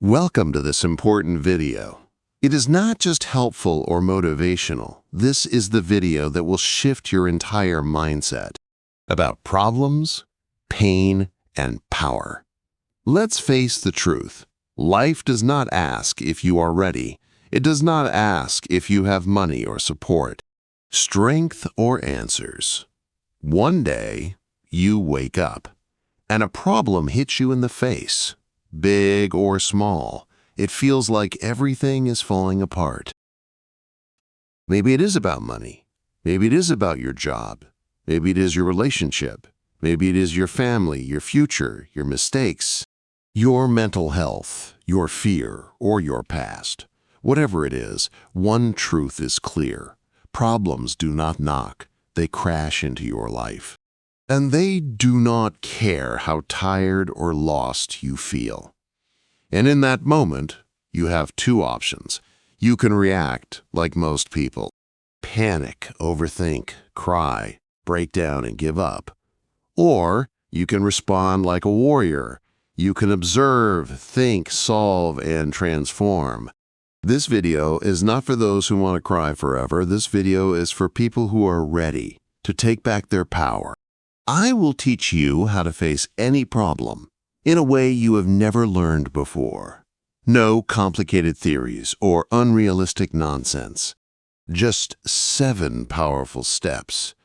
Welcome to this important video. It is not just helpful or motivational. This is the video that will shift your entire mindset about problems, pain, and power. Let's face the truth. Life does not ask if you are ready. It does not ask if you have money or support, strength or answers. One day, you wake up, and a problem hits you in the face. Big or small, it feels like everything is falling apart. Maybe it is about money. Maybe it is about your job. Maybe it is your relationship. Maybe it is your family, your future, your mistakes, your mental health, your fear, or your past. Whatever it is, one truth is clear. Problems do not knock. They crash into your life. And they do not care how tired or lost you feel. And in that moment, you have two options. You can react like most people. Panic, overthink, cry, break down, and give up. Or you can respond like a warrior. You can observe, think, solve, and transform. This video is not for those who want to cry forever. This video is for people who are ready to take back their power. I will teach you how to face any problem in a way you have never learned before. No complicated theories or unrealistic nonsense. Just 7 powerful steps,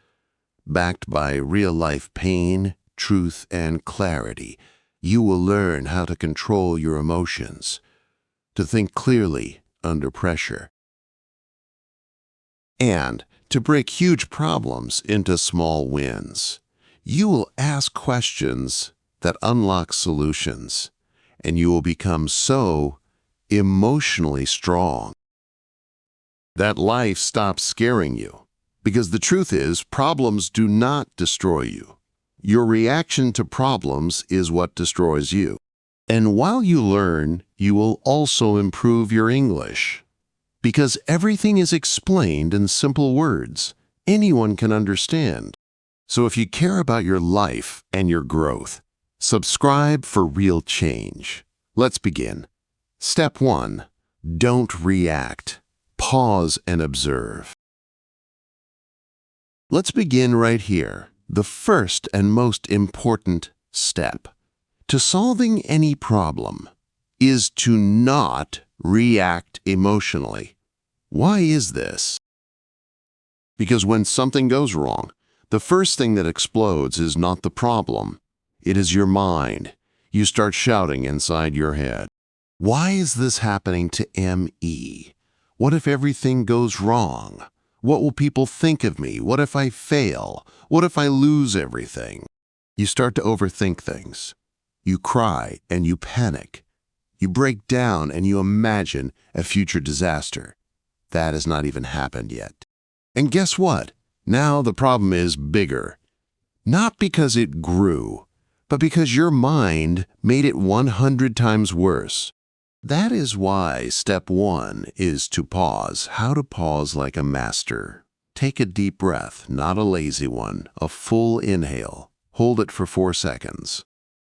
backed by real-life pain, truth, and clarity. You will learn how to control your emotions, to think clearly under pressure, and to break huge problems into small wins. You will ask questions that unlock solutions, and you will become so emotionally strong that life stops scaring you. Because the truth is, problems do not destroy you. Your reaction to problems is what destroys you. And while you learn, you will also improve your English. Because everything is explained in simple words. Anyone can understand. So if you care about your life and your growth, subscribe for real change. Let's begin. Step 1. Don't react. Pause and observe. Let's begin right here. The first and most important step to solving any problem is to not react emotionally. Why is this? Because when something goes wrong, the first thing that explodes is not the problem. It is your mind. You start shouting inside your head. Why is this happening to me? What if everything goes wrong? What will people think of me? What if I fail? What if I lose everything? You start to overthink things. You cry and you panic. You break down and you imagine a future disaster. That has not even happened yet. And guess what? Now the problem is bigger. Not because it grew, but because your mind made it 100 times worse. That is why step 1 is to pause. How to pause like a master. Take a deep breath, not a lazy one, a full inhale. Hold it for 4 seconds.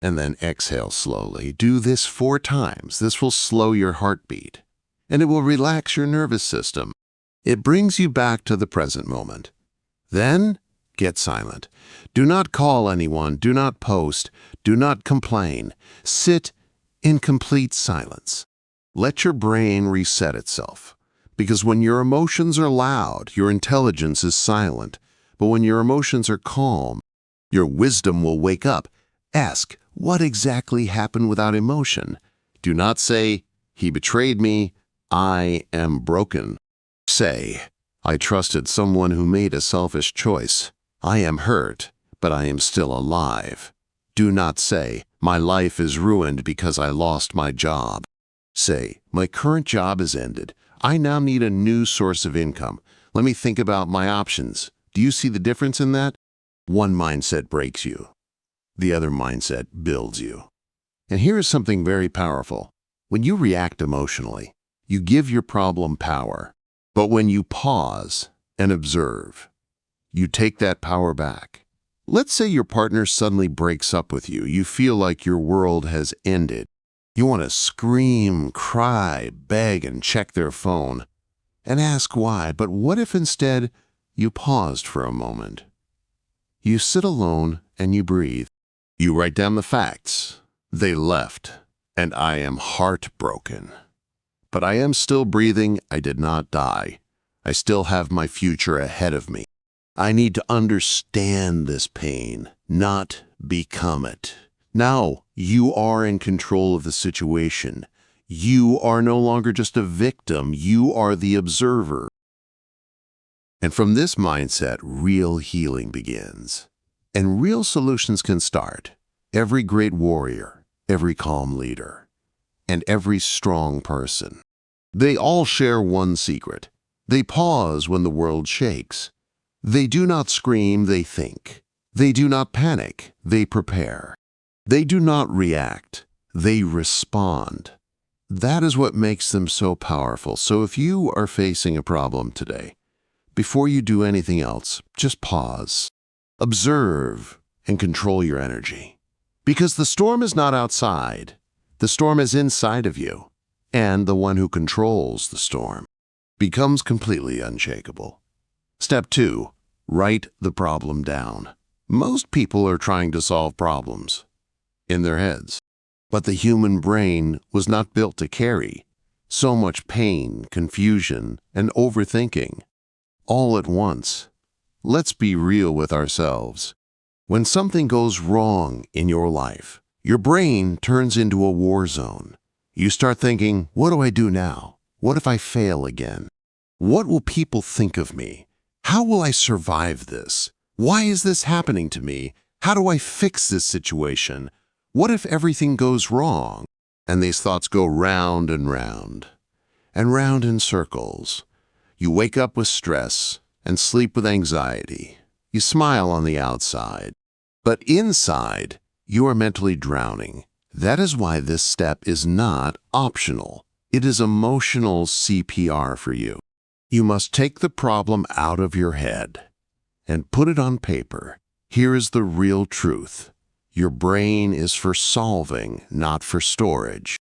And then exhale slowly. Do this 4 times. This will slow your heartbeat, and it will relax your nervous system. It brings you back to the present moment. Then, get silent. Do not call anyone. Do not post. Do not complain. Sit in complete silence. Let your brain reset itself. Because when your emotions are loud, your intelligence is silent. But when your emotions are calm, your wisdom will wake up. Ask, what exactly happened without emotion? Do not say, he betrayed me. I am broken. Say, I trusted someone who made a selfish choice. I am hurt, but I am still alive. Do not say, my life is ruined because I lost my job. Say, my current job has ended. I now need a new source of income. Let me think about my options. Do you see the difference in that? One mindset breaks you. The other mindset builds you. And here is something very powerful. When you react emotionally, you give your problem power. But when you pause and observe, you take that power back. Let's say your partner suddenly breaks up with you. You feel like your world has ended. You want to scream, cry, beg, and check their phone and ask why. But what if instead you paused for a moment? You sit alone and you breathe. You write down the facts. They left, and I am heartbroken. But I am still breathing. I did not die. I still have my future ahead of me. I need to understand this pain, not become it. Now, you are in control of the situation. You are no longer just a victim. You are the observer. And from this mindset, real healing begins. And real solutions can start. Every great warrior, every calm leader, and every strong person. They all share one secret. They pause when the world shakes. They do not scream, they think. They do not panic, they prepare. They do not react, they respond. That is what makes them so powerful. So if you are facing a problem today, before you do anything else, just pause. Observe and control your energy. Because the storm is not outside. The storm is inside of you. And the one who controls the storm becomes completely unshakable. Step 2. Write the problem down. Most people are trying to solve problems in their heads. But the human brain was not built to carry so much pain, confusion, and overthinking all at once. Let's be real with ourselves. When something goes wrong in your life, your brain turns into a war zone. You start thinking, what do I do now? What if I fail again? What will people think of me? How will I survive this? Why is this happening to me? How do I fix this situation? What if everything goes wrong? And these thoughts go round and round in circles. You wake up with stress and sleep with anxiety. You smile on the outside, but inside, you are mentally drowning. That is why this step is not optional. It is emotional CPR for you. You must take the problem out of your head and put it on paper. Here is the real truth. Your brain is for solving, not for storage.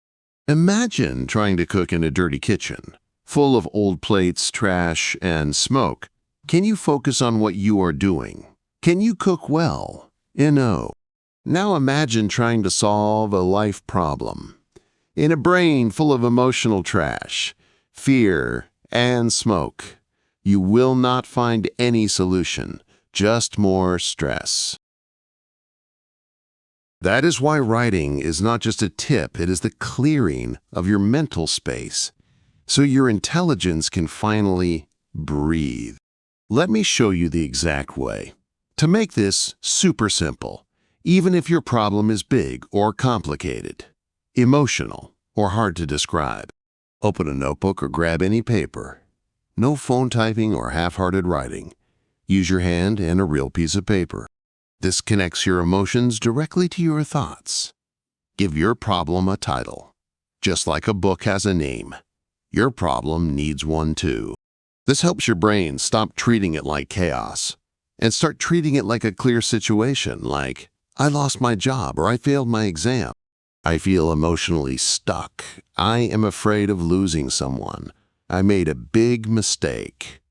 Imagine trying to cook in a dirty kitchen, full of old plates, trash, and smoke. Can you focus on what you are doing? Can you cook well? No. Now imagine trying to solve a life problem in a brain full of emotional trash, fear, and smoke. You will not find any solution, just more stress. That is why writing is not just a tip, it is the clearing of your mental space, so your intelligence can finally breathe. Let me show you the exact way. To make this super simple, even if your problem is big or complicated, emotional or hard to describe, open a notebook or grab any paper. No phone typing or half-hearted writing. Use your hand and a real piece of paper. This connects your emotions directly to your thoughts. Give your problem a title. Just like a book has a name, your problem needs one too. This helps your brain stop treating it like chaos and start treating it like a clear situation, like, I lost my job or I failed my exam. I feel emotionally stuck. I am afraid of losing someone. I made a big mistake.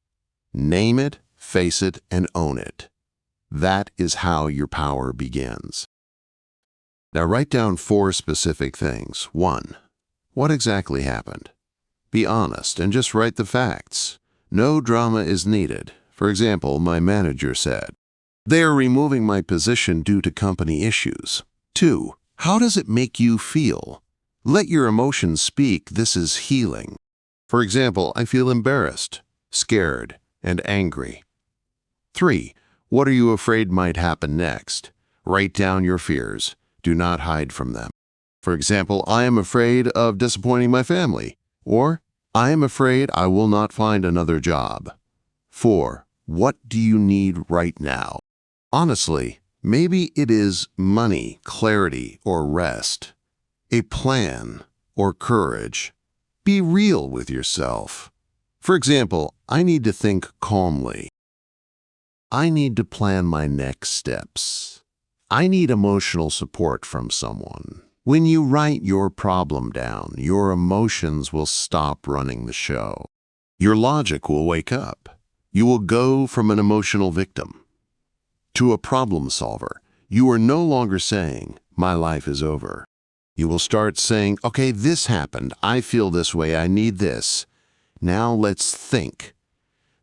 Name it, face it, and own it. That is how your power begins. Now write down 4 specific things. 1. What exactly happened? Be honest and just write the facts. No drama is needed. For example, my manager said, they are removing my position due to company issues. 2. How does it make you feel? Let your emotions speak. This is healing. For example, I feel embarrassed, scared, and angry. 3. What are you afraid might happen next? Write down your fears. Do not hide from them. For example, I am afraid of disappointing my family, or I am afraid I will not find another job. 4. What do you need right now? Honestly, maybe it is money, clarity, or rest, a plan, or courage. Be real with yourself. For example, I need to think calmly. I need to plan my next steps. I need emotional support from someone. When you write your problem down, your emotions will stop running the show. Your logic will wake up. You will go from an emotional victim to a problem solver. You are no longer saying, "My life is over." You will start saying, "Okay, this happened. I feel this way. I need this. Now let's think."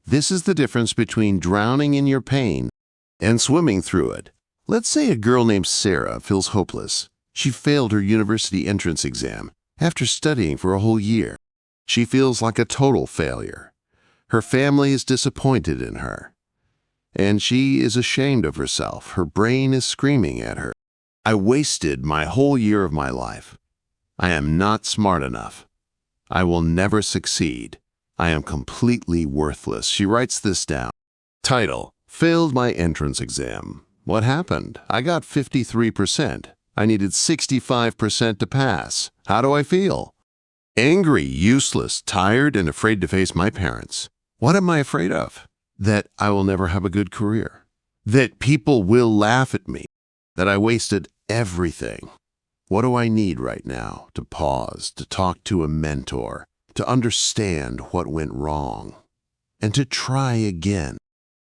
This is the difference between drowning in your pain and swimming through it. Let's say a girl named Sarah feels hopeless. She failed her university entrance exam after studying for a whole year. She feels like a total failure. Her family is disappointed in her, and she is ashamed of herself. Her brain is screaming at her, "I wasted my whole year of my life. I am not smart enough. I will never succeed. I am completely worthless." She writes this down. Title: Failed my entrance exam. What happened? I got 53%. I needed 65% to pass. How do I feel? Angry, useless, tired, and afraid to face my parents. What am I afraid of? That I will never have a good career. That people will laugh at me. That I wasted everything. What do I need right now? To pause, to talk to a mentor, to understand what went wrong, and to try again.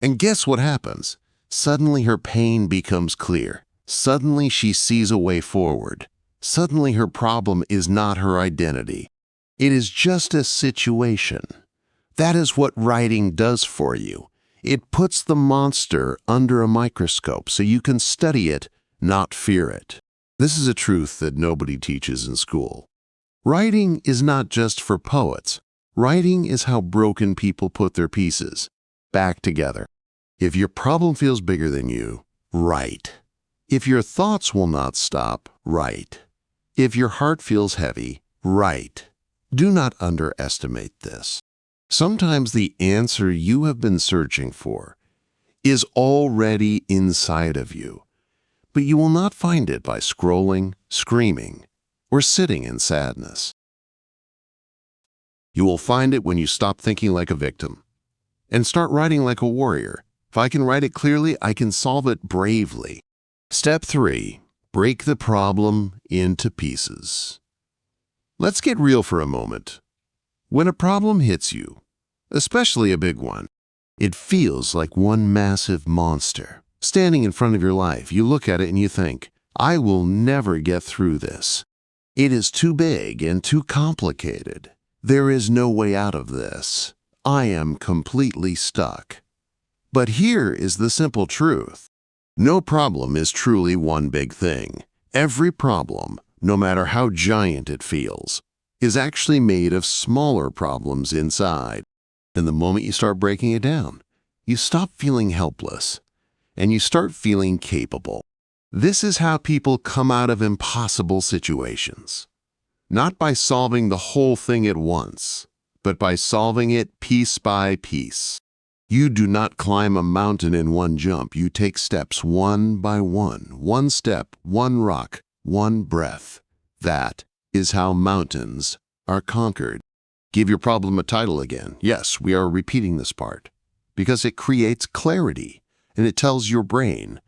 And guess what happens? Suddenly her pain becomes clear. Suddenly she sees a way forward. Suddenly her problem is not her identity. It is just a situation. That is what writing does for you. It puts the monster under a microscope so you can study it, not fear it. This is a truth that nobody teaches in school. Writing is not just for poets. Writing is how broken people put their pieces back together. If your problem feels bigger than you, write. If your thoughts will not stop, write. If your heart feels heavy, write. Do not underestimate this. Sometimes the answer you have been searching for is already inside of you, but you will not find it by scrolling, screaming, or sitting in sadness. You will find it when you stop thinking like a victim and start writing like a warrior. If I can write it clearly, I can solve it bravely. Step 3. Break the problem into pieces. Let's get real for a moment. When a problem hits you, especially a big one, it feels like one massive monster standing in front of your life. You look at it and you think, "I will never get through this. It is too big and too complicated. There is no way out of this. I am completely stuck." But here is the simple truth. No problem is truly one big thing. Every problem, no matter how giant it feels, is actually made of smaller problems inside. And the moment you start breaking it down, you stop feeling helpless and you start feeling capable. This is how people come out of impossible situations. Not by solving the whole thing at once, but by solving it piece by piece. You do not climb a mountain in one jump. You take steps one by one. One step, one rock, one breath. That is how mountains are conquered. Give your problem a title again. Yes, we are repeating this part because it creates clarity and it tells your brain,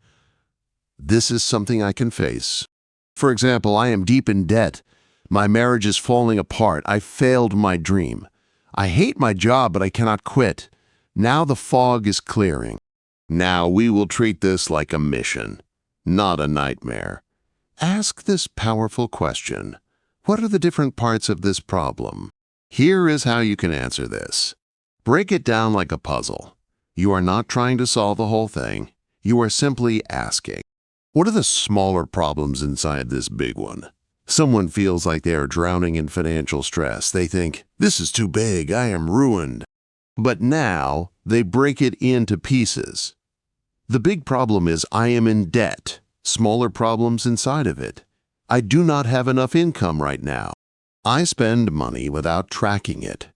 this is something I can face. For example, I am deep in debt. My marriage is falling apart. I failed my dream. I hate my job, but I cannot quit. Now the fog is clearing. Now we will treat this like a mission, not a nightmare. Ask this powerful question. What are the different parts of this problem? Here is how you can answer this. Break it down like a puzzle. You are not trying to solve the whole thing. You are simply asking, what are the smaller problems inside this big one? Someone feels like they are drowning in financial stress. They think, this is too big. I am ruined. But now they break it into pieces. The big problem is I am in debt. Smaller problems inside of it. I do not have enough income right now. I spend money without tracking it.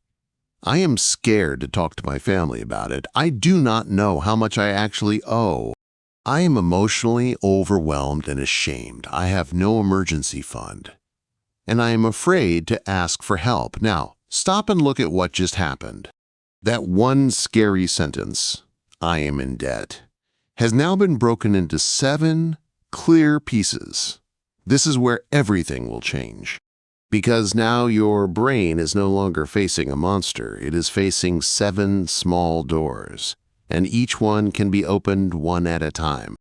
I am scared to talk to my family about it. I do not know how much I actually owe. I am emotionally overwhelmed and ashamed. I have no emergency fund. And I am afraid to ask for help. Now, stop and look at what just happened. That one scary sentence, I am in debt, has now been broken into 7 clear pieces. This is where everything will change. Because now your brain is no longer facing a monster, it is facing 7 small doors, and each one can be opened one at a time.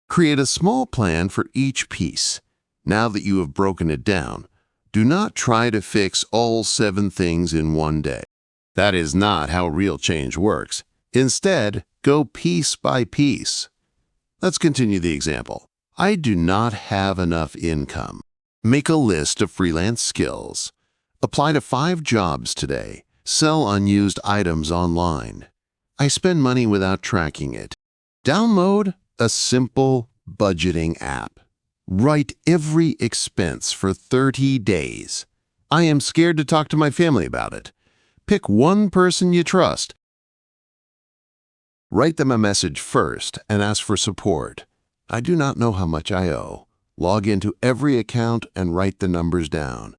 Create a small plan for each piece. Now that you have broken it down, do not try to fix all 7 things in one day. That is not how real change works. Instead, go piece by piece. Let's continue the example. I do not have enough income. Make a list of freelance skills. Apply to 5 jobs today. Sell unused items online. I spend money without tracking it. Download a simple budgeting app. Write every expense for 30 days. I am scared to talk to my family about it. Pick one person you trust. Write them a message first and ask for support. I do not know how much I owe. Log into every account and write the numbers down.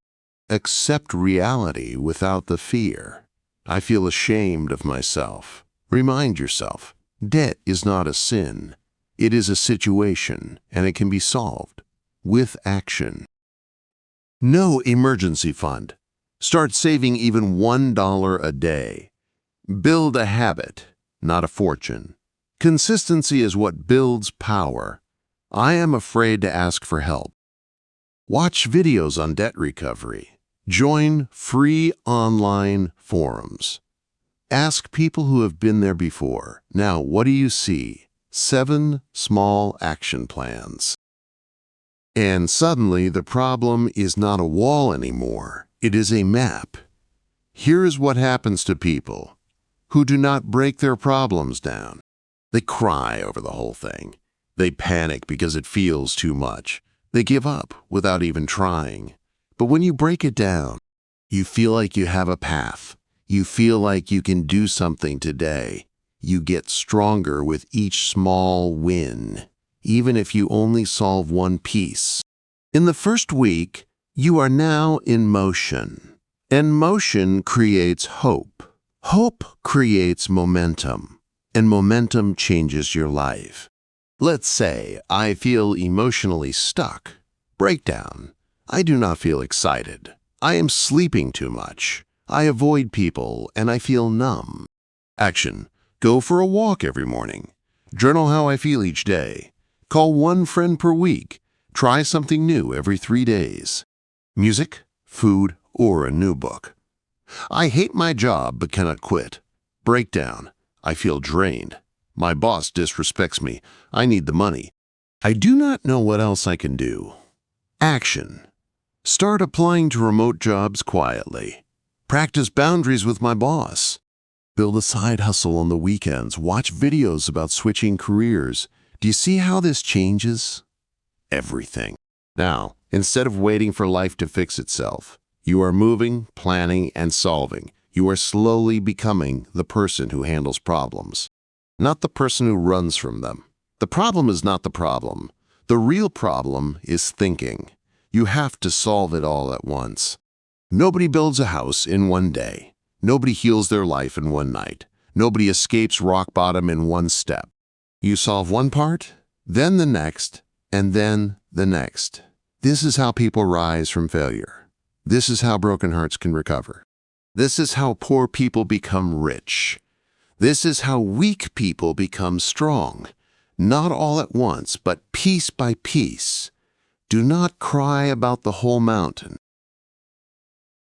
Accept reality without the fear. I feel ashamed of myself. Remind yourself, debt is not a sin. It is a situation, and it can be solved with action. No emergency fund. Start saving even $1 a day. Build a habit, not a fortune. Consistency is what builds power. I am afraid to ask for help. Watch videos on debt recovery. Join free online forums. Ask people who have been there before. Now, what do you see? 7 small action plans. And suddenly, the problem is not a wall anymore. It is a map. Here is what happens to people who do not break their problems down. They cry over the whole thing. They panic because it feels too much. They give up without even trying. But when you break it down, you feel like you have a path. You feel like you can do something today. You get stronger with each small win, even if you only solve one piece. In the first week, you are now in motion. And motion creates hope. Hope creates momentum. And momentum changes your life. Let's say I feel emotionally stuck. Breakdown. I do not feel excited. I am sleeping too much. I avoid people and I feel numb. Action. Go for a walk every morning. Journal how I feel each day. Call one friend per week. Try something new every 3 days. Music, food, or a new book. I hate my job but cannot quit. Breakdown. I feel drained. My boss disrespects me. I need the money. I do not know what else I can do. Action. Start applying to remote jobs quietly. Practice boundaries with my boss. Build a side hustle on the weekends. Watch videos about switching careers. Do you see how this changes? Everything. Now, instead of waiting for life to fix itself, you are moving, planning, and solving. You are slowly becoming the person who handles problems, not the person who runs from them. The problem is not the problem. The real problem is thinking. You have to solve it all at once. Nobody builds a house in one day. Nobody heals their life in one night. Nobody escapes rock bottom in one step. You solve one part, then the next, and then the next. This is how people rise from failure. This is how broken hearts can recover. This is how poor people become rich. This is how weak people become strong. Not all at once, but piece by piece. Do not cry about the whole mountain.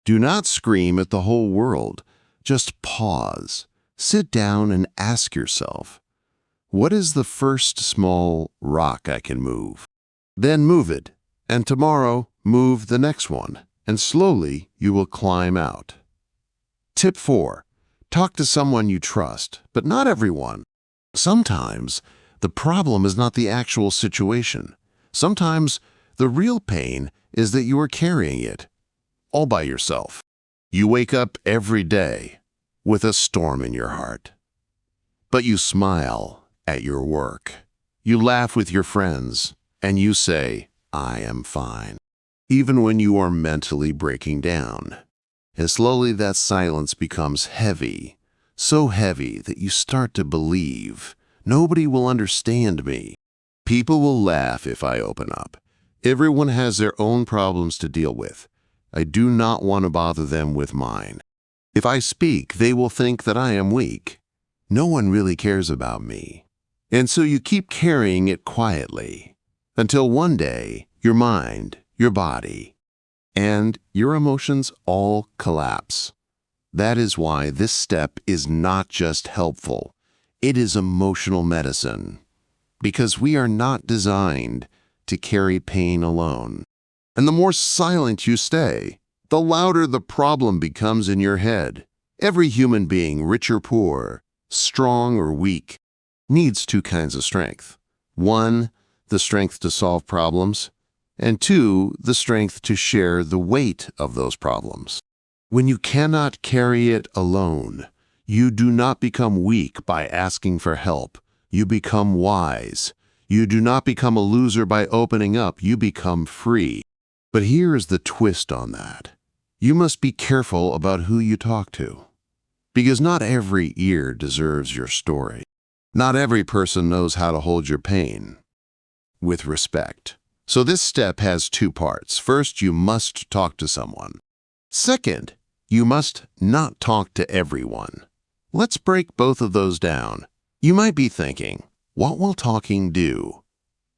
Do not scream at the whole world. Just pause. Sit down and ask yourself, what is the first small rock I can move? Then move it, and tomorrow move the next one, and slowly you will climb out. Tip 4. Talk to someone you trust, but not everyone. Sometimes the problem is not the actual situation. Sometimes the real pain is that you are carrying it all by yourself. You wake up every day with a storm in your heart, but you smile at your work. You laugh with your friends, and you say, I am fine, even when you are mentally breaking down. And slowly that silence becomes heavy, so heavy that you start to believe, nobody will understand me. People will laugh if I open up. Everyone has their own problems to deal with. I do not want to bother them with mine. If I speak, they will think that I am weak. No one really cares about me. And so you keep carrying it quietly until one day your mind, your body, and your emotions all collapse. That is why this step is not just helpful. It is emotional medicine. Because we are not designed to carry pain alone. And the more silent you stay, the louder the problem becomes in your head. Every human being, rich or poor, strong or weak, needs two kinds of strength. One, the strength to solve problems, and two, the strength to share the weight of those problems. When you cannot carry it alone, you do not become weak by asking for help. You become wise. You do not become a loser by opening up. You become free. But here is the twist on that. You must be careful about who you talk to. Because not every ear deserves your story. Not every person knows how to hold your pain with respect. So this step has two parts. First, you must talk to someone. Second, you must not talk to everyone. Let's break both of those down. You might be thinking, what will talking do?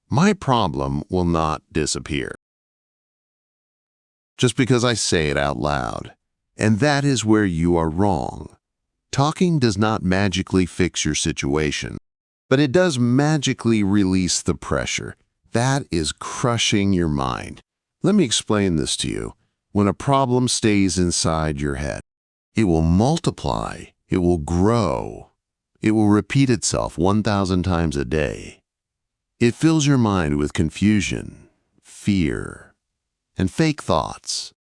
My problem will not disappear just because I say it out loud. And that is where you are wrong. Talking does not magically fix your situation, but it does magically release the pressure. That is crushing your mind. Let me explain this to you. When a problem stays inside your head, it will multiply, it will grow, it will repeat itself 1,000 times a day. It fills your mind with confusion, fear, and fake thoughts.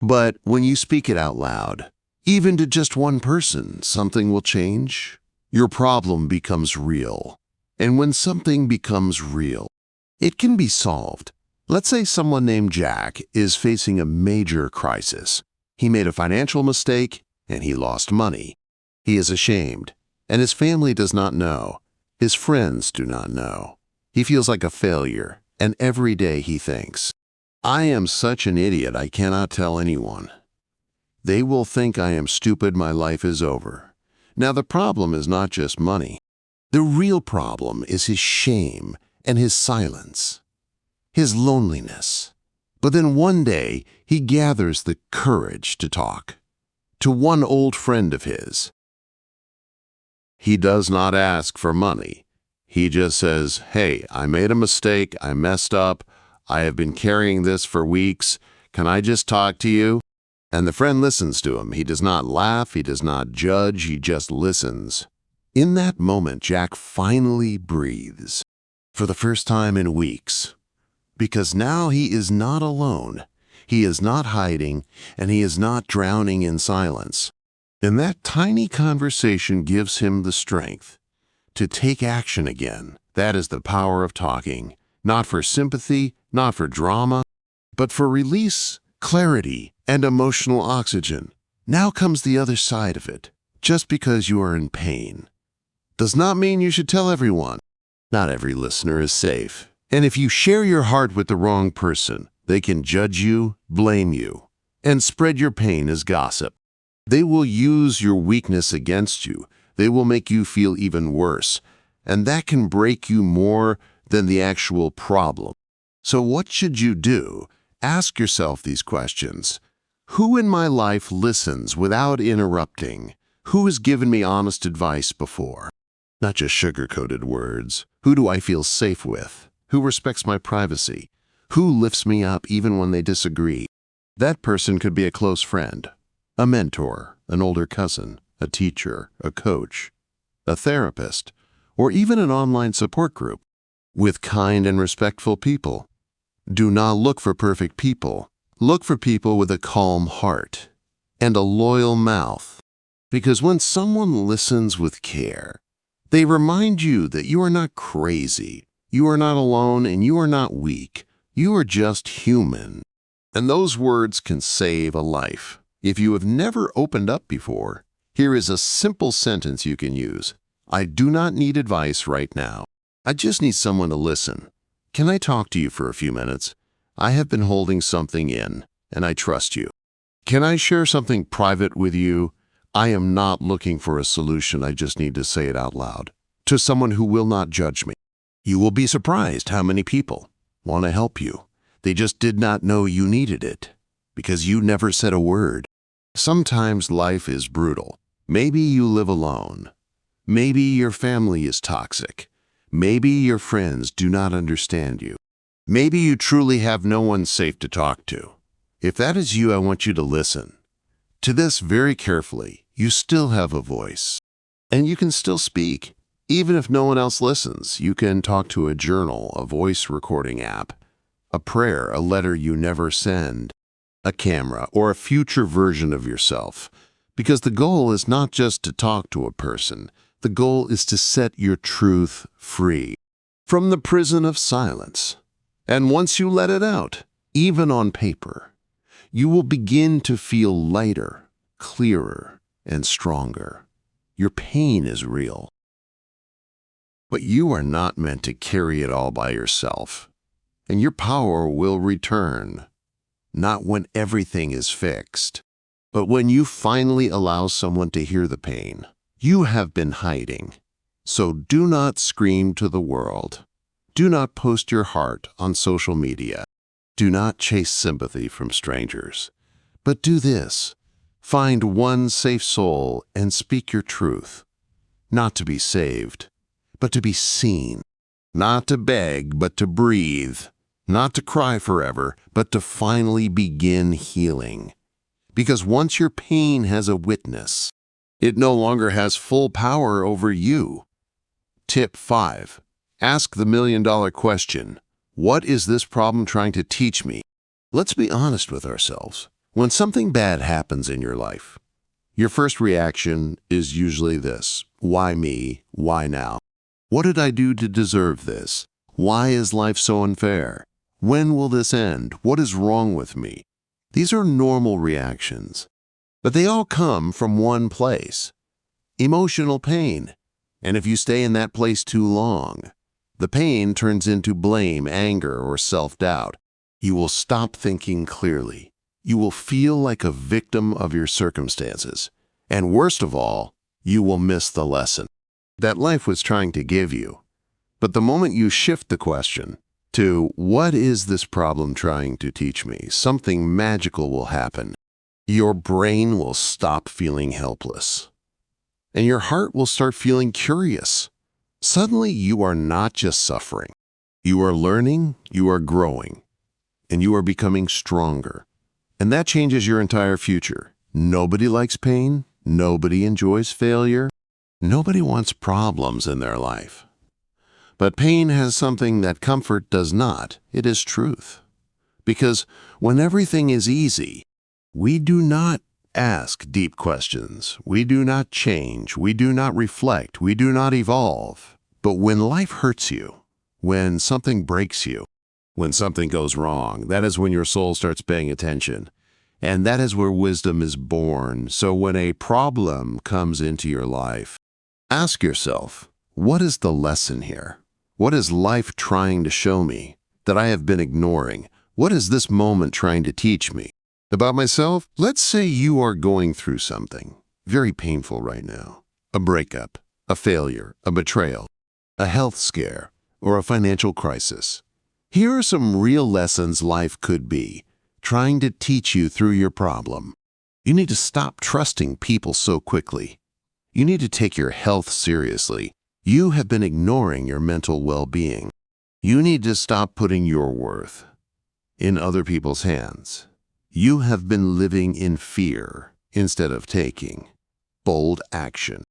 But when you speak it out loud, even to just one person, something will change. Your problem becomes real. And when something becomes real, it can be solved. Let's say someone named Jack is facing a major crisis. He made a financial mistake and he lost money. He is ashamed, and his family does not know. His friends do not know. He feels like a failure, and every day he thinks, I am such an idiot I cannot tell anyone. They will think I am stupid, my life is over. Now the problem is not just money. The real problem is his shame and his silence, his loneliness. But then one day he gathers the courage to talk to one old friend of his. He does not ask for money. He just says, hey, I made a mistake, I messed up, I have been carrying this for weeks, can I just talk to you? And the friend listens to him. He does not laugh, he does not judge, he just listens. In that moment, Jack finally breathes, for the first time in weeks, because now he is not alone. He is not hiding, and he is not drowning in silence. And that tiny conversation gives him the strength to take action again. That is the power of talking, not for sympathy, not for drama, but for release, clarity, and emotional oxygen. Now comes the other side of it. Just because you are in pain does not mean you should tell everyone. Not every listener is safe. And if you share your heart with the wrong person, they can judge you, blame you, and spread your pain as gossip. They will use your weakness against you. They will make you feel even worse, and that can break you more than the actual problem. So what should you do? Ask yourself these questions. Who in my life listens without interrupting? Who has given me honest advice before? Not just sugar-coated words. Who do I feel safe with? Who respects my privacy? Who lifts me up even when they disagree? That person could be a close friend, a mentor, an older cousin, a teacher, a coach, a therapist, or even an online support group. With kind and respectful people. Do not look for perfect people. Look for people with a calm heart and a loyal mouth. Because when someone listens with care, they remind you that you are not crazy, you are not alone, and you are not weak. You are just human. And those words can save a life. If you have never opened up before, here is a simple sentence you can use. I do not need advice right now. I just need someone to listen. Can I talk to you for a few minutes? I have been holding something in, and I trust you. Can I share something private with you? I am not looking for a solution, I just need to say it out loud. To someone who will not judge me. You will be surprised how many people want to help you. They just did not know you needed it, because you never said a word. Sometimes life is brutal. Maybe you live alone. Maybe your family is toxic. Maybe your friends do not understand you. Maybe you truly have no one safe to talk to. If that is you, I want you to listen to this very carefully. You still have a voice, and you can still speak. Even if no one else listens, you can talk to a journal, a voice recording app, a prayer, a letter you never send, a camera, or a future version of yourself. Because the goal is not just to talk to a person. The goal is to set your truth free from the prison of silence. And once you let it out, even on paper, you will begin to feel lighter, clearer, and stronger. Your pain is real. But you are not meant to carry it all by yourself. And your power will return, not when everything is fixed, but when you finally allow someone to hear the pain you have been hiding. So do not scream to the world. Do not post your heart on social media. Do not chase sympathy from strangers. But do this. Find one safe soul and speak your truth. Not to be saved, but to be seen. Not to beg, but to breathe. Not to cry forever, but to finally begin healing. Because once your pain has a witness, it no longer has full power over you. Tip 5. Ask the million-dollar question. What is this problem trying to teach me? Let's be honest with ourselves. When something bad happens in your life, your first reaction is usually this. Why me? Why now? What did I do to deserve this? Why is life so unfair? When will this end? What is wrong with me? These are normal reactions. But they all come from one place, emotional pain. And if you stay in that place too long, the pain turns into blame, anger, or self-doubt. You will stop thinking clearly. You will feel like a victim of your circumstances. And worst of all, you will miss the lesson that life was trying to give you. But the moment you shift the question to, what is this problem trying to teach me? Something magical will happen. Your brain will stop feeling helpless, and your heart will start feeling curious. Suddenly, you are not just suffering. You are learning, you are growing, and you are becoming stronger. And that changes your entire future. Nobody likes pain. Nobody enjoys failure. Nobody wants problems in their life. But pain has something that comfort does not. It is truth. Because when everything is easy, we do not ask deep questions. We do not change. We do not reflect. We do not evolve. But when life hurts you, when something breaks you, when something goes wrong, that is when your soul starts paying attention. And that is where wisdom is born. So when a problem comes into your life, ask yourself, what is the lesson here? What is life trying to show me that I have been ignoring? What is this moment trying to teach me? About myself, let's say you are going through something very painful right now. A breakup, a failure, a betrayal, a health scare, or a financial crisis. Here are some real lessons life could be trying to teach you through your problem. You need to stop trusting people so quickly. You need to take your health seriously. You have been ignoring your mental well-being. You need to stop putting your worth in other people's hands. You have been living in fear instead of taking bold action.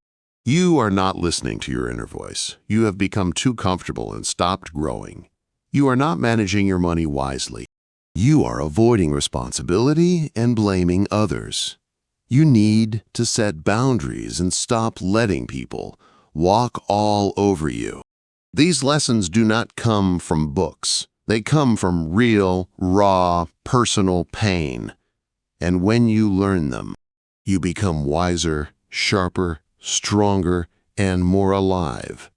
You are not listening to your inner voice. You have become too comfortable and stopped growing. You are not managing your money wisely. You are avoiding responsibility and blaming others. You need to set boundaries and stop letting people walk all over you. These lessons do not come from books. They come from real, raw, personal pain. And when you learn them, you become wiser, sharper, stronger, and more alive.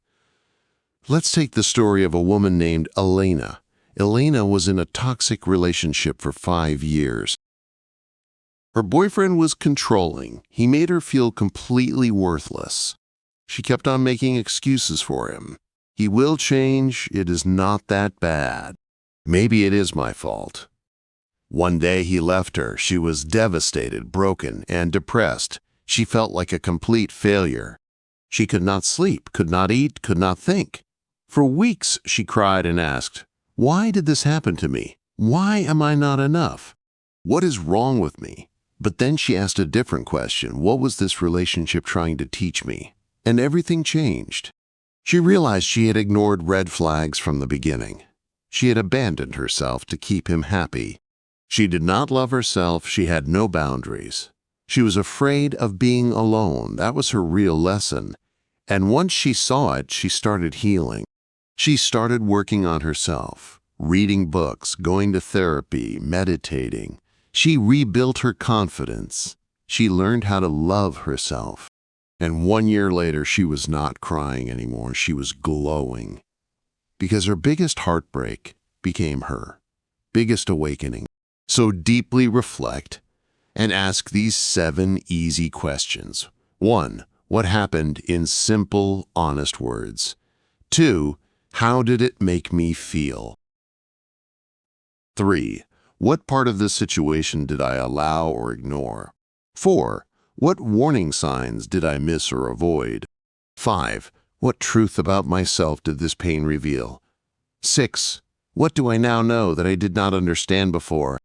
Let's take the story of a woman named Elena. Elena was in a toxic relationship for 5 years. Her boyfriend was controlling. He made her feel completely worthless. She kept on making excuses for him. He will change. It is not that bad. Maybe it is my fault. One day he left her. She was devastated, broken, and depressed. She felt like a complete failure. She could not sleep, could not eat, could not think. For weeks she cried and asked, "Why did this happen to me? Why am I not enough? What is wrong with me?" But then she asked a different question. What was this relationship trying to teach me? And everything changed. She realized she had ignored red flags from the beginning. She had abandoned herself to keep him happy. She did not love herself. She had no boundaries. She was afraid of being alone. That was her real lesson. And once she saw it, she started healing. She started working on herself, reading books, going to therapy, meditating. She rebuilt her confidence. She learned how to love herself. And 1 year later, she was not crying anymore. She was glowing. Because her biggest heartbreak became her biggest awakening. So deeply reflect and ask these 7 easy questions. 1. What happened in simple, honest words? 2. How did it make me feel? 3. What part of this situation did I allow or ignore? 4. What warning signs did I miss or avoid? 5. What truth about myself did this pain reveal? 6. What do I now know that I did not understand before?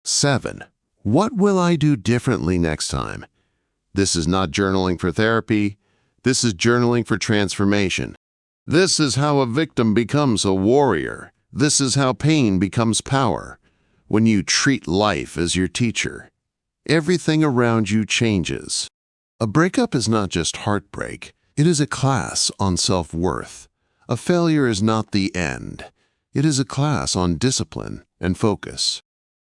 7. What will I do differently next time? This is not journaling for therapy. This is journaling for transformation. This is how a victim becomes a warrior. This is how pain becomes power. When you treat life as your teacher, everything around you changes. A breakup is not just heartbreak. It is a class on self-worth. A failure is not the end. It is a class on discipline and focus.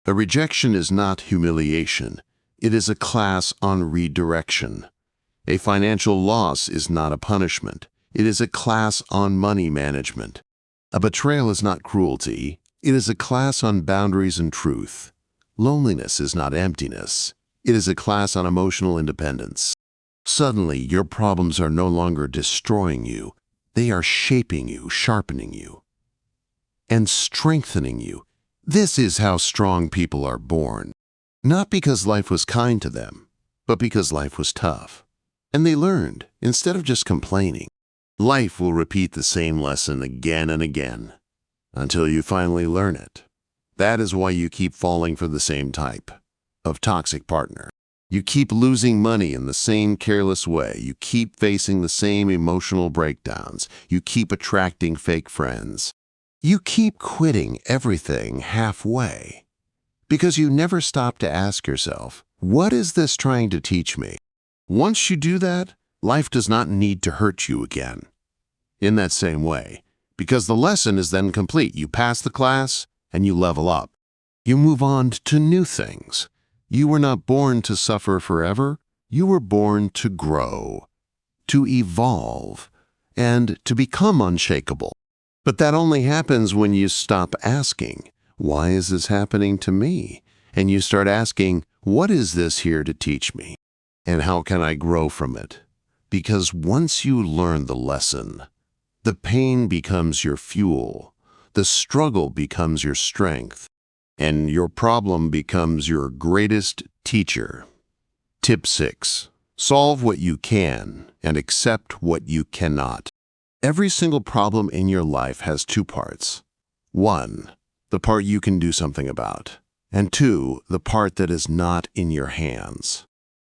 A rejection is not humiliation. It is a class on redirection. A financial loss is not a punishment. It is a class on money management. A betrayal is not cruelty. It is a class on boundaries and truth. Loneliness is not emptiness. It is a class on emotional independence. Suddenly, your problems are no longer destroying you. They are shaping you, sharpening you, and strengthening you. This is how strong people are born. Not because life was kind to them, but because life was tough. And they learned, instead of just complaining. Life will repeat the same lesson again and again, until you finally learn it. That is why you keep falling for the same type of toxic partner. You keep losing money in the same careless way. You keep facing the same emotional breakdowns. You keep attracting fake friends. You keep quitting everything halfway because you never stop to ask yourself, what is this trying to teach me? Once you do that, life does not need to hurt you again. In that same way, because the lesson is then complete. You pass the class and you level up. You move on to new things. You were not born to suffer forever. You were born to grow, to evolve, and to become unshakable. But that only happens when you stop asking, why is this happening to me? And you start asking, what is this here to teach me? And how can I grow from it? Because once you learn the lesson, the pain becomes your fuel, the struggle becomes your strength, and your problem becomes your greatest teacher. Tip 6. Solve what you can and accept what you cannot. Every single problem in your life has 2 parts. 1, the part you can do something about, and 2, the part that is not in your hands.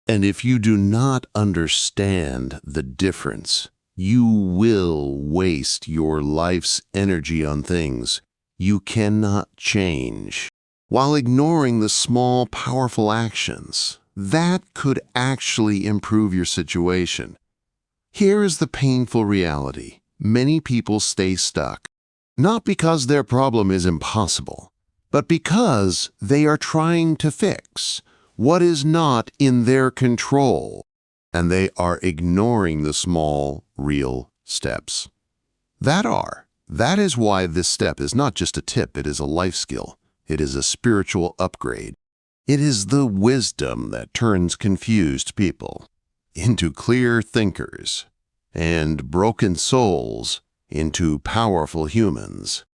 And if you do not understand the difference, you will waste your life's energy on things you cannot change, while ignoring the small, powerful actions that could actually improve your situation. Here is the painful reality. Many people stay stuck, not because their problem is impossible, but because they are trying to fix what is not in their control, and they are ignoring the small, real steps. That is why this step is not just a tip, it is a life skill. It is a spiritual upgrade. It is the wisdom that turns confused people into clear thinkers and broken souls into powerful humans.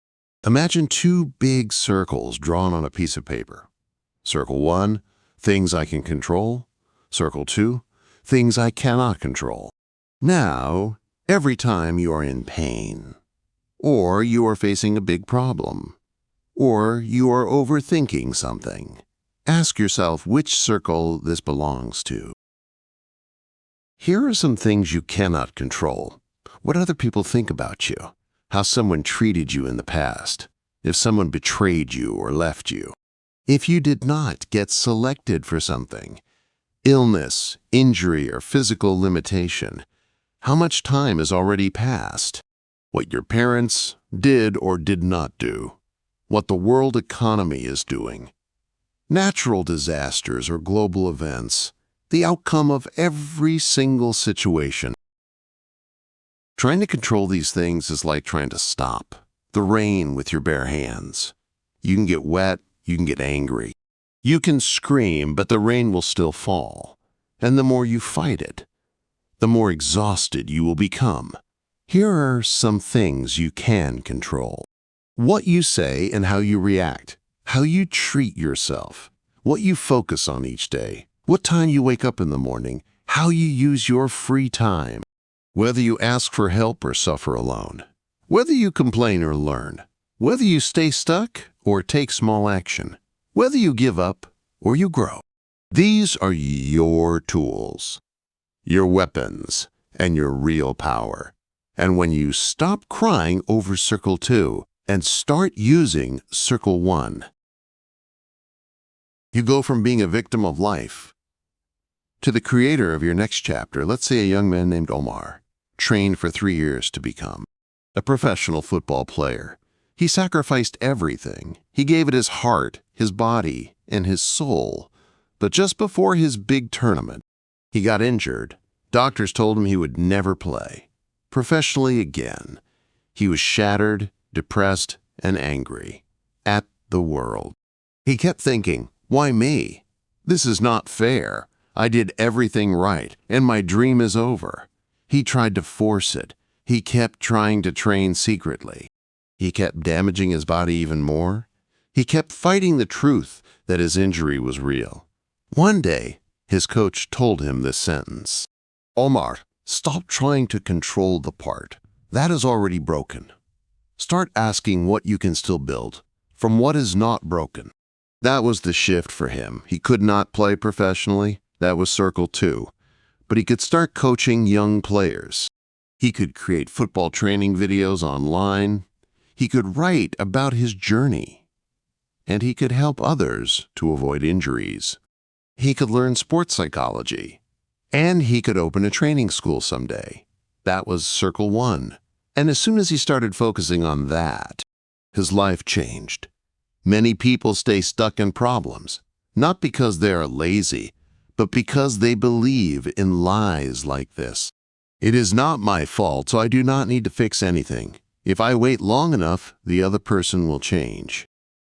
Imagine two big circles drawn on a piece of paper. Circle 1, things I can control. Circle 2, things I cannot control. Now, every time you are in pain, or you are facing a big problem, or you are overthinking something, ask yourself which circle this belongs to. Here are some things you cannot control. What other people think about you, how someone treated you in the past, if someone betrayed you or left you. If you did not get selected for something, illness, injury, or physical limitation, how much time has already passed? What your parents did or did not do, what the world economy is doing, natural disasters or global events, the outcome of every single situation. Trying to control these things is like trying to stop the rain with your bare hands. You can get wet, you can get angry. You can scream, but the rain will still fall. And the more you fight it, the more exhausted you will become. Here are some things you can control. What you say and how you react, how you treat yourself, what you focus on each day, what time you wake up in the morning, how you use your free time, whether you ask for help or suffer alone, whether you complain or learn, whether you stay stuck or take small action, whether you give up or you grow. These are your tools, your weapons, and your real power. And when you stop crying over Circle 2 and start using Circle 1, you go from being a victim of life to the creator of your next chapter. Let's say a young man named Omar trained for 3 years to become a professional football player. He sacrificed everything. He gave it his heart, his body, and his soul. But just before his big tournament, he got injured. Doctors told him he would never play professionally again. He was shattered, depressed, and angry at the world. He kept thinking, why me? This is not fair. I did everything right, and my dream is over. He tried to force it. He kept trying to train secretly. He kept damaging his body even more. He kept fighting the truth that his injury was real. One day, his coach told him this sentence: Omar, stop trying to control the part. That is already broken. Start asking what you can still build from what is not broken. That was the shift for him. He could not play professionally. That was Circle 2. But he could start coaching young players. He could create football training videos online. He could write about his journey. And he could help others to avoid injuries. He could learn sports psychology. And he could open a training school someday. That was Circle 1. And as soon as he started focusing on that, his life changed. Many people stay stuck in problems, not because they are lazy, but because they believe in lies like this. It is not my fault, so I do not need to fix anything. If I wait long enough, the other person will change.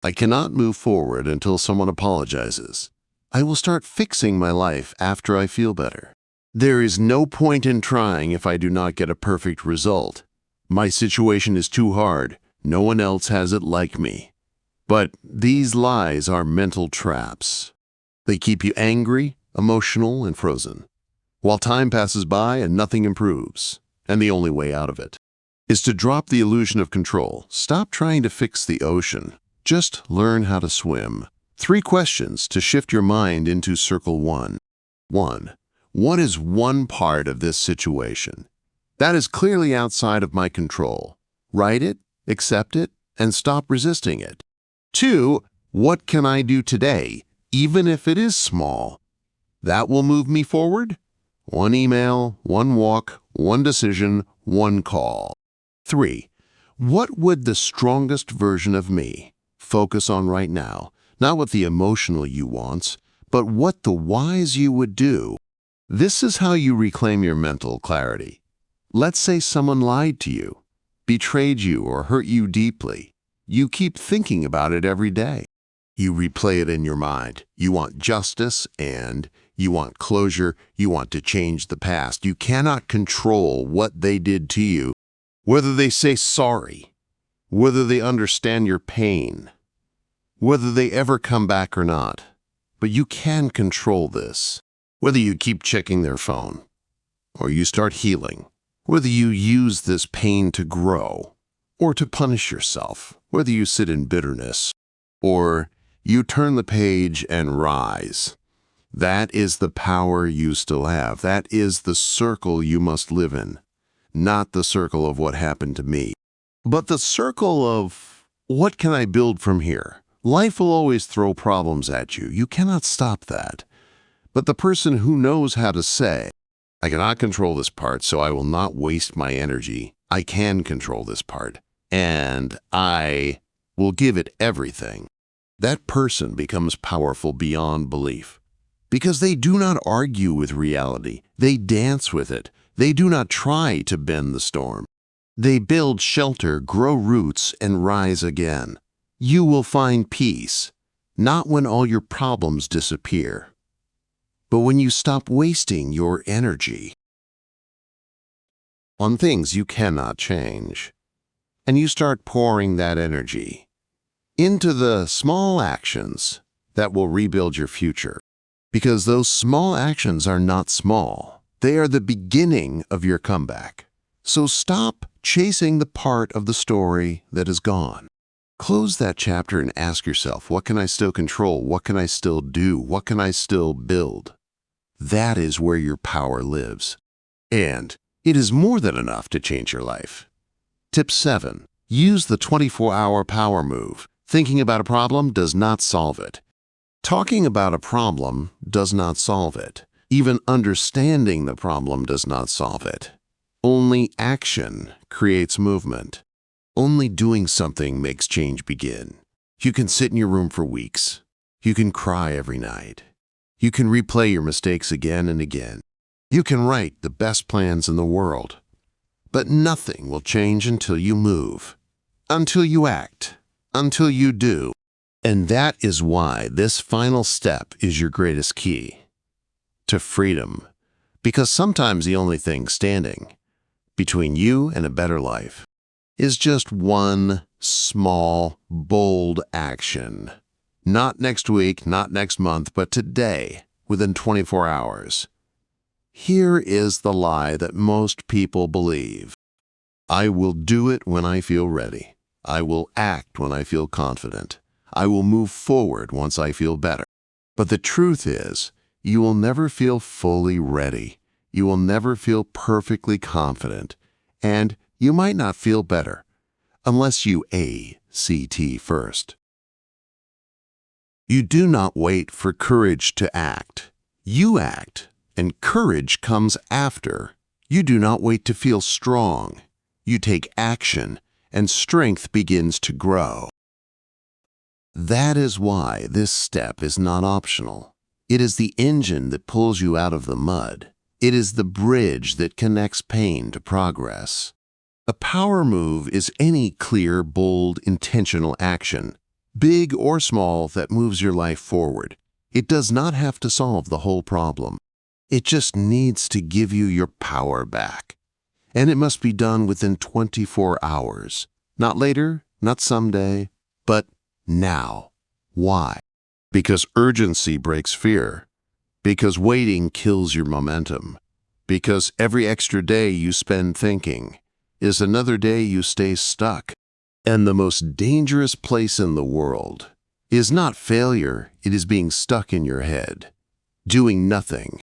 I cannot move forward until someone apologizes. I will start fixing my life after I feel better. There is no point in trying if I do not get a perfect result. My situation is too hard. No one else has it like me. But these lies are mental traps. They keep you angry, emotional, and frozen, while time passes by and nothing improves. And the only way out of it is to drop the illusion of control. Stop trying to fix the ocean. Just learn how to swim. 3 questions to shift your mind into Circle 1. 1. What is one part of this situation that is clearly outside of my control? Write it, accept it, and stop resisting it. 2. What can I do today, even if it is small, that will move me forward? 1 email, 1 walk, 1 decision, 1 call. 3. What would the strongest version of me focus on right now? Not what the emotional you wants, but what the wise you would do. This is how you reclaim your mental clarity. Let's say someone lied to you. betrayed you or hurt you deeply, you keep thinking about it every day. You replay it in your mind. You want justice and you want closure. You want to change the past. You cannot control what they did to you, whether they say sorry, whether they understand your pain, whether they ever come back or not. But you can control this. Whether you keep checking their phone, or you start healing, whether you use this pain to grow, or to punish yourself, whether you sit in bitterness, or you turn the page and rise. That is the power you still have. That is the circle you must live in, not the circle of what happened to me, but the circle of what can I build from here? Life will always throw problems at you. You cannot stop that. But the person who knows how to say, I cannot control this part, so I will not waste my energy. I can control this part, and I will give it everything. That person becomes powerful beyond belief. Because they do not argue with reality. They dance with it. They do not try to bend the storm. They build shelter, grow roots, and rise again. You will find peace, not when all your problems disappear, but when you stop wasting your energy on things you cannot change, and you start pouring that energy into the small actions that will rebuild your future. Because those small actions are not small. They are the beginning of your comeback. So stop chasing the part of the story that is gone. Close that chapter and ask yourself, what can I still control? What can I still do? What can I still build? That is where your power lives. And it is more than enough to change your life. Tip 7. Use the 24-hour power move. Thinking about a problem does not solve it. Talking about a problem does not solve it. Even understanding the problem does not solve it. Only action creates movement. Only doing something makes change begin. You can sit in your room for weeks. You can cry every night. You can replay your mistakes again and again. You can write the best plans in the world. But nothing will change until you move, until you act, until you do. And that is why this final step is your greatest key to freedom. Because sometimes the only thing standing between you and a better life is just one small, bold action. Not next week, not next month, but today, within 24 hours. Here is the lie that most people believe. I will do it when I feel ready. I will act when I feel confident. I will move forward once I feel better. But the truth is, you will never feel fully ready. You will never feel perfectly confident. And you might not feel better unless you ACT first. You do not wait for courage to act. You act, and courage comes after. You do not wait to feel strong. You take action, and strength begins to grow. That is why this step is not optional. It is the engine that pulls you out of the mud. It is the bridge that connects pain to progress. A power move is any clear, bold, intentional action, big or small, that moves your life forward. It does not have to solve the whole problem. It just needs to give you your power back. And it must be done within 24 hours. Not later, not someday, but now. Why? Because urgency breaks fear. Because waiting kills your momentum. Because every extra day you spend thinking is another day you stay stuck. And the most dangerous place in the world is not failure, it is being stuck in your head, doing nothing.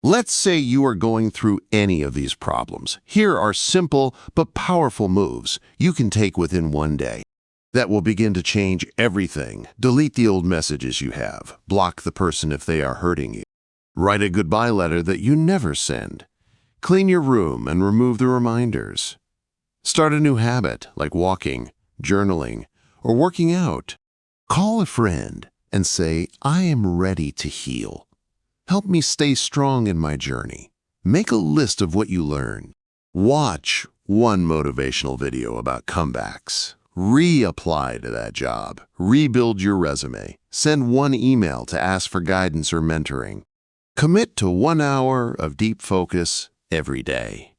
Let's say you are going through any of these problems. Here are simple but powerful moves you can take within one day that will begin to change everything. Delete the old messages you have. Block the person if they are hurting you. Write a goodbye letter that you never send. Clean your room and remove the reminders. Start a new habit like walking, journaling, or working out. Call a friend and say, I am ready to heal. Help me stay strong in my journey. Make a list of what you learned. Watch one motivational video about comebacks. Reapply to that job. Rebuild your resume. Send one email to ask for guidance or mentoring. Commit to 1 hour of deep focus every day.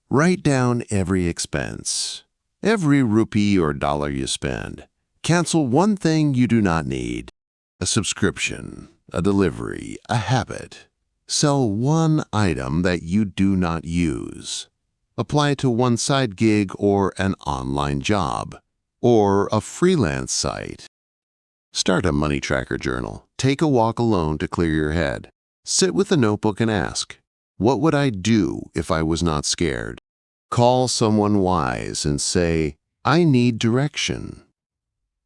Write down every expense, every rupee or dollar you spend. Cancel one thing you do not need. A subscription, a delivery, a habit. Sell one item that you do not use. Apply to one side gig or an online job, or a freelance site. Start a money tracker journal. Take a walk alone to clear your head. Sit with a notebook and ask, what would I do if I was not scared? Call someone wise and say, I need direction.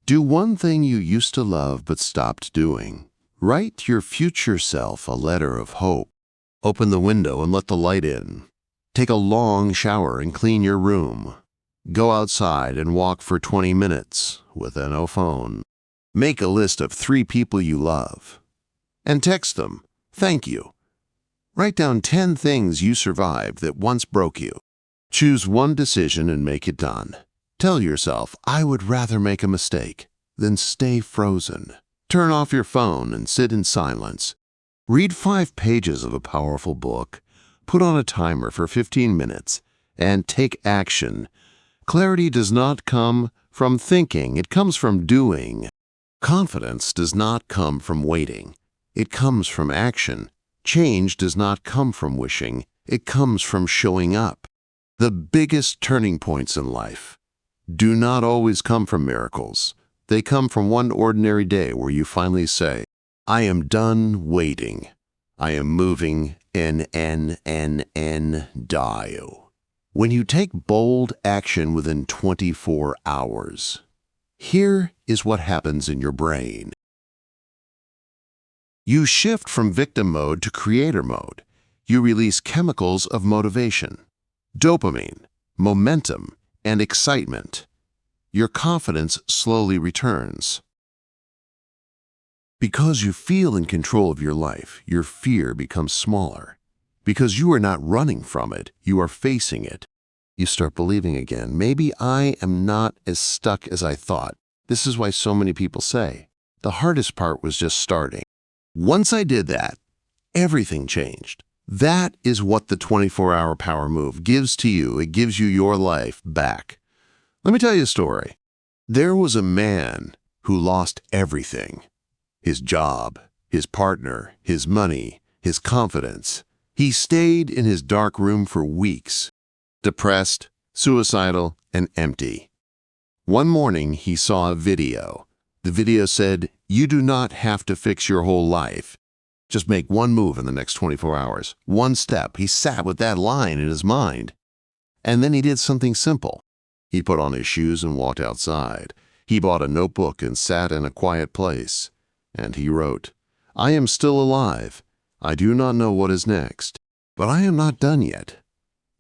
Do one thing you used to love but stopped doing. Write your future self a letter of hope. Open the window and let the light in. Take a long shower and clean your room. Go outside and walk for 20 minutes with no phone. Make a list of 3 people you love and text them, thank you. Write down 10 things you survived that once broke you. Choose one decision and make it done. Tell yourself, I would rather make a mistake than stay frozen. Turn off your phone and sit in silence. Read 5 pages of a powerful book. Put on a timer for 15 minutes and take action. Clarity does not come from thinking, it comes from doing. Confidence does not come from waiting, it comes from action. Change does not come from wishing, it comes from showing up. The biggest turning points in life do not always come from miracles. They come from one ordinary day where you finally say, I am done waiting. I am moving dial. When you take bold action within 24 hours, here is what happens in your brain. You shift from victim mode to creator mode. You release chemicals of motivation, dopamine, momentum, and excitement. Your confidence slowly returns. Because you feel in control of your life, your fear becomes smaller. Because you are not running from it, you are facing it. You start believing again, maybe I am not as stuck as I thought. This is why so many people say, the hardest part was just starting. Once I did that, everything changed. That is what the 24-hour power move gives to you. It gives you your life back. Let me tell you a story. There was a man who lost everything. His job, his partner, his money, his confidence. He stayed in his dark room for weeks, depressed, suicidal, and empty. One morning, he saw a video. The video said, you do not have to fix your whole life. Just make one move in the next 24 hours. One step. He sat with that line in his mind. And then he did something simple. He put on his shoes and walked outside. He bought a notebook and sat in a quiet place. And he wrote, I am still alive. I do not know what is next, but I am not done yet.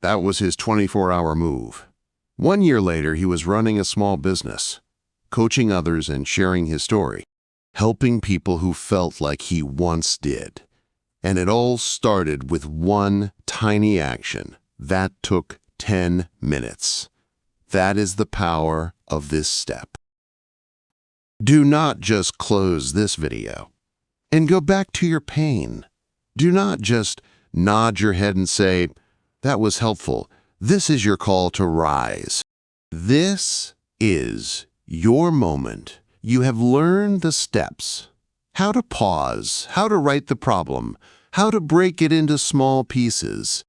That was his 24-hour move. 1 year later, he was running a small business, coaching others and sharing his story, helping people who felt like he once did. And it all started with one tiny action that took 10 minutes. That is the power of this step. Do not just close this video and go back to your pain. Do not just nod your head and say, that was helpful. This is your call to rise. This is your moment. You have learned the steps, how to pause, how to write the problem, how to break it into small pieces,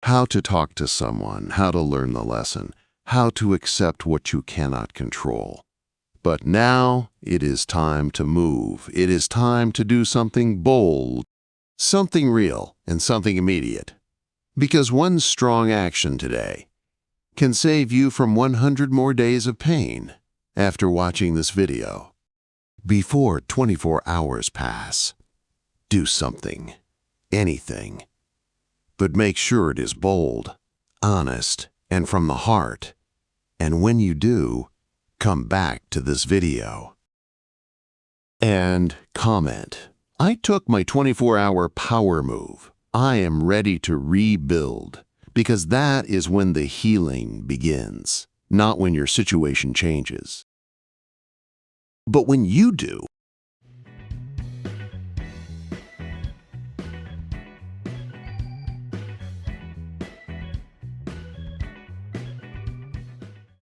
how to talk to someone, how to learn the lesson, how to accept what you cannot control. But now it is time to move. It is time to do something bold, something real, and something immediate. Because one strong action today can save you from 100 more days of pain after watching this video. Before 24 hours pass, do something, anything. But make sure it is bold, honest, and from the heart. And when you do, come back to this video and comment, I took my 24-hour power move. I am ready to rebuild. because that is when the healing begins, not when your situation changes. But when you do,